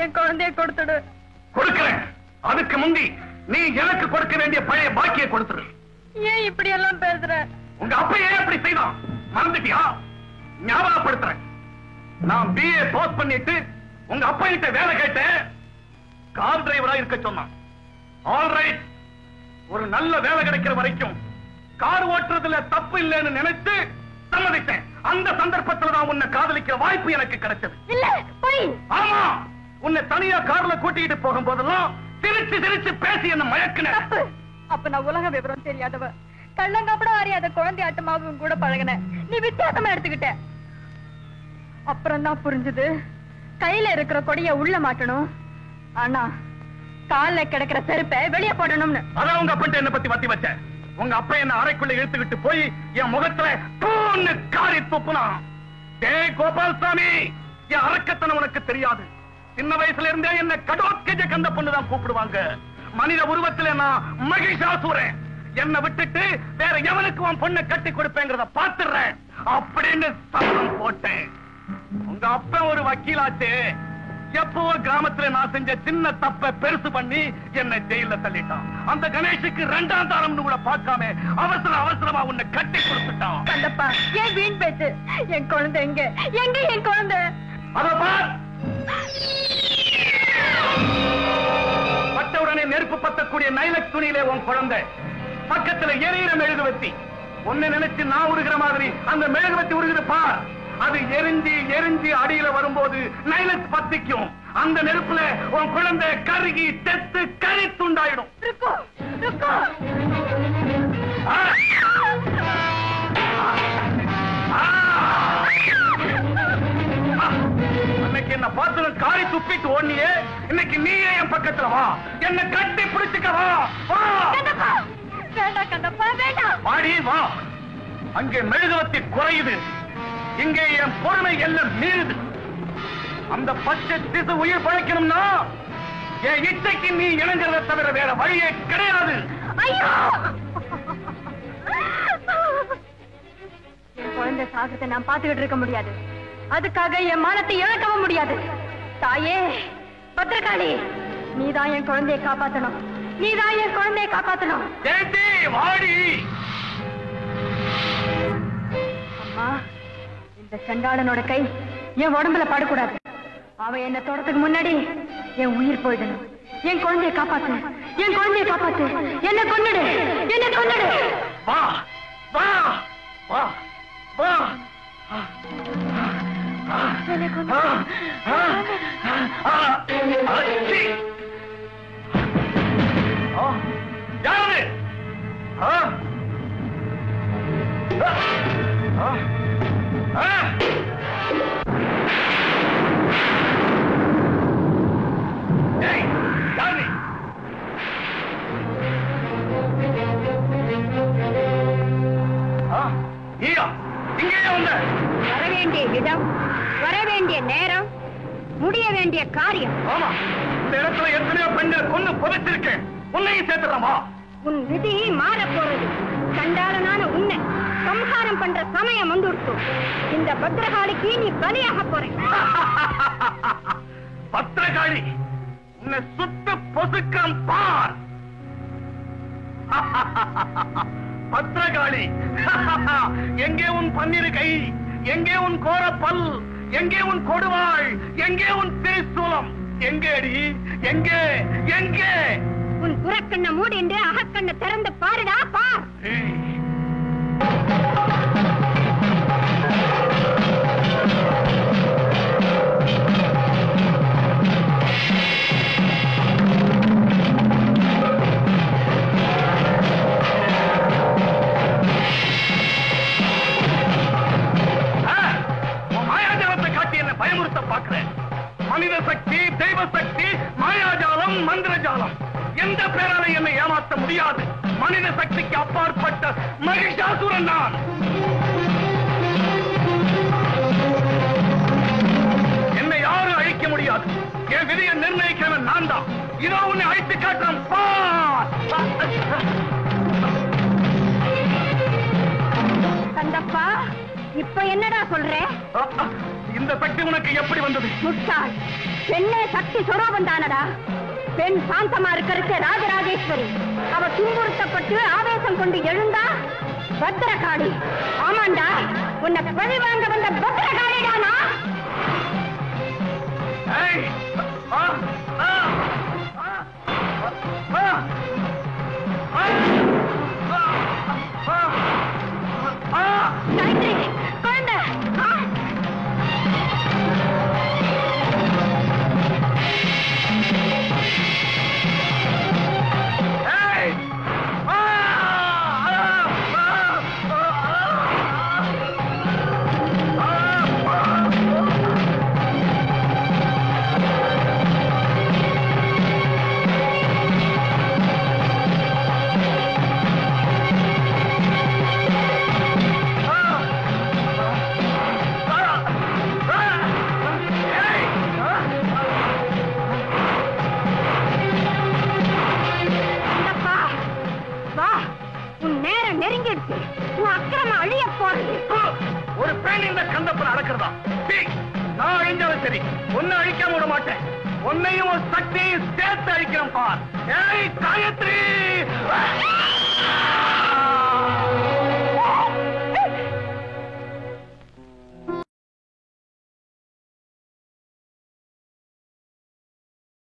என் குழந்தைய கொடுத்துடு. கொடுக்கிறேன். அதுக்கு முந்தி நீ எனக்கு கொடுக்க வேண்டிய பழைய பாக்கியை கொடுத்துரு. ஏன் இப்படி எல்லாம் பேசுற? உங்க அப்பா ஏன் அப்படி செய்தான் மறந்துட்டியா? ஞாபகப்படுத்துறேன். நான் BA பாஸ் பண்ணிட்டு உங்க அப்பா கிட்ட வேலை கேட்டேன். கார் டிரைவரா இருக்க சொன்னான். ஆல்ரைட், ஒரு நல்ல வேலை கிடைக்கிற வரைக்கும் கார் ஓட்டுறதுல தப்பு இல்லைன்னு நினைச்சு சம்மதித்தேன். அந்த சந்தர்ப்பத்துல தான் உன்னை காதலிக்கிற வாய்ப்பு எனக்கு கிடைச்சது. இல்ல போய். ஆமா, உன்னை தனியா கார்ல கூட்டிக்கிட்டு போகும் போதெல்லாம் சிரிச்சு சிரிச்சு பேசி என்ன மயக்கின. அப்ப நான் உலக விவரம் தெரியாதவ, கள்ளங்கப்பட அறியாத குழந்தை ஆட்டமாவும் கூட பழகின. நீ வித்தியாசமா எடுத்துக்கிட்ட. அப்புறம் தான் புரிஞ்சது, கையில இருக்கிற கொடிய உள்ள மாட்டணும், ஆனா கால்ல கிடக்கிற செருப்பை வெளியே போடணும்னு. அதான் உங்க அப்பா என்ன பத்தி வத்தி வச்ச. உங்க அப்பா என்ன அறைக்குள்ள இழுத்துக்கிட்டு போய் என் முகத்துல பூன்னு காரி துப்புனா. டேய் கோபால்சாமி, என் அரக்கத்தனம் உனக்கு தெரியாது. சின்ன வயசுல இருந்தே என்ன கடோத்கஜ கந்த பொண்ணுதான் கூப்பிடுவாங்க. மனித உருவத்துல நான் மகிஷாசுரன். என்ன விட்டுட்டு வேற எவனுக்கு உன் பொண்ணை கட்டி கொடுப்பேங்கிறத பாத்துறேன் அப்படின்னு சபதம் போட்டேன். உங்க அப்பா ஒரு வக்கீலாச்சு. எப்போ கிராமத்துல நான் செஞ்ச சின்ன தப்ப பெருசு பண்ணி என்ன ஜெயில தள்ளிட்டான். அந்த கணேஷுக்கு 2ஆம் தாரம்னு கூட பார்க்காம அவசரமா உன்னை கட்டி கொடுத்துட்டான். கந்தப்பா, ஏன் வீண் பேச்சு? என் குழந்தை எங்க? எங்க என் குழந்தை? அதப்பா பட்டவுடனே நெருப்பு பத்தக்கூடிய நைலக் துணியிலே உன் குழந்தை. பக்கத்துல எரியிற மெழுகுவத்தி. ஒன்னு நினைச்சு நான் உருகிற மாதிரி அந்த மெழுகுவத்தி உருகுது பார். அது எரிஞ்சு எரிஞ்சு அடியில வரும்போது நைலக் பத்திக்கும். அந்த நெருப்புல உன் குழந்தை கருகி செத்து கறி துண்டாயிடும். அன்னைக்கு என்ன பார்த்து காரி துப்பிட்டு ஓடியே, இன்னைக்கு நீயே என் பக்கத்துல வா, என்ன கட்டி பிடிச்சுக்க வா. வேண்டாம் கந்தப்பா, வேண்டாம். வாடி வா. அங்கே மெழுகுவத்தி குறையுது, இங்கே என் பொறுமை எல்லாம் மீறுது. அந்த பச்சை திசு உயிர் பழைக்கணும்னா என் இச்சைக்கு நீ இணங்குறத தவிர வேற வழியே கிடையாது. என் குழந்தை சாகத்தை நான் பார்த்துக்கிட்டு இருக்க முடியாது. அதுக்காக என் மானத்தை இழக்கவும் முடியாது. தாயே பத்திரகாளி, நீதான் என் குழந்தையை காப்பாத்தணும். நீதான் என் குழந்தையை காப்பாத்தணும். வாடி. அம்மா, இந்த சண்டாளனோட கை என் உடம்புல படக்கூடாது. அவன் என்ன தொடறதுக்கு முன்னாடி என் உயிர் போயிடணும். என் குழந்தையை காப்பாத்து, என் குழந்தையை காப்பாத்து. என்ன கொன்னுடு, என்ன கொன்னுடு. வா வா வா வா. யாரு? வர வேண்டிய இடம், வர வேண்டிய நேரம், முடிய வேண்டிய காரியம். ஆமா, இந்த இடத்துல எத்தனையோ பெண்களை கொண்டு புதைச்சிருக்கேன். உன்னையும் சேர்த்துறமா? உன் விதி மாற போறது. சண்டாளனான உன்னை சம்ஹாரம் பண்ற சமயம் வந்துடுச்சு. இந்த பத்திரகாளிக்கு நீ பலியாக போறேன். பத்திரகாளி, உன்னை சுத்து பொசுக்கம் பார். பத்திரகாளி, எங்கே உன் பன்னிரு கை? எங்கே உன் கோர பல்? எங்கே உன் கொடுவாள்? எங்கே உன் திரிசூலம்? எங்கேடி? எங்கே எங்கே? உன் புறக்கண்ண மூடிண்டு அகக்கண்ண திறந்து பாருடா, பார். பயமுறுத்த பார்க்கிறேன். மனித சக்தி, தெய்வ சக்தி, மாயாஜாலம், மந்திரஜாலம், எந்த பேரால என்னை ஏமாற்ற முடியாது. மனித சக்திக்கு அப்பாற்பட்ட மகிஷாசுரன் நான். என்னை யாரும் அழிக்க முடியாது. என் விதியை நிர்ணயிக்கிறவன் நான் தான். இதோ உன்னை அழித்து காட்டுறேன். கந்தப்பா, இப்ப என்னடா சொல்ற? இந்த சக்தி உனக்கு எப்படி வந்தது? முட்டாள், பெண்ணே சக்தி சொரூபம் தானடா. பெண் சாந்தமா இருக்கிறது ராஜராஜேஸ்வரி. அவ துன்புறுத்தப்பட்டு ஆவேசம் கொண்டு எழுந்தா பத்திரகாளி. ஆமாண்டா, உன்னை பழி வாங்க வந்த பத்திரகாளிடானா? குழந்தை ஒரு பெண் இந்த கந்தப்பன் அடக்கிறதா? நான் அழிஞ்சாலும் சரி, ஒன்னு அழிக்காம விட மாட்டேன். உன்னையும் ஒரு சக்தியை சேர்த்து அழிக்கிறேன் பார். ஏய் காயத்ரி!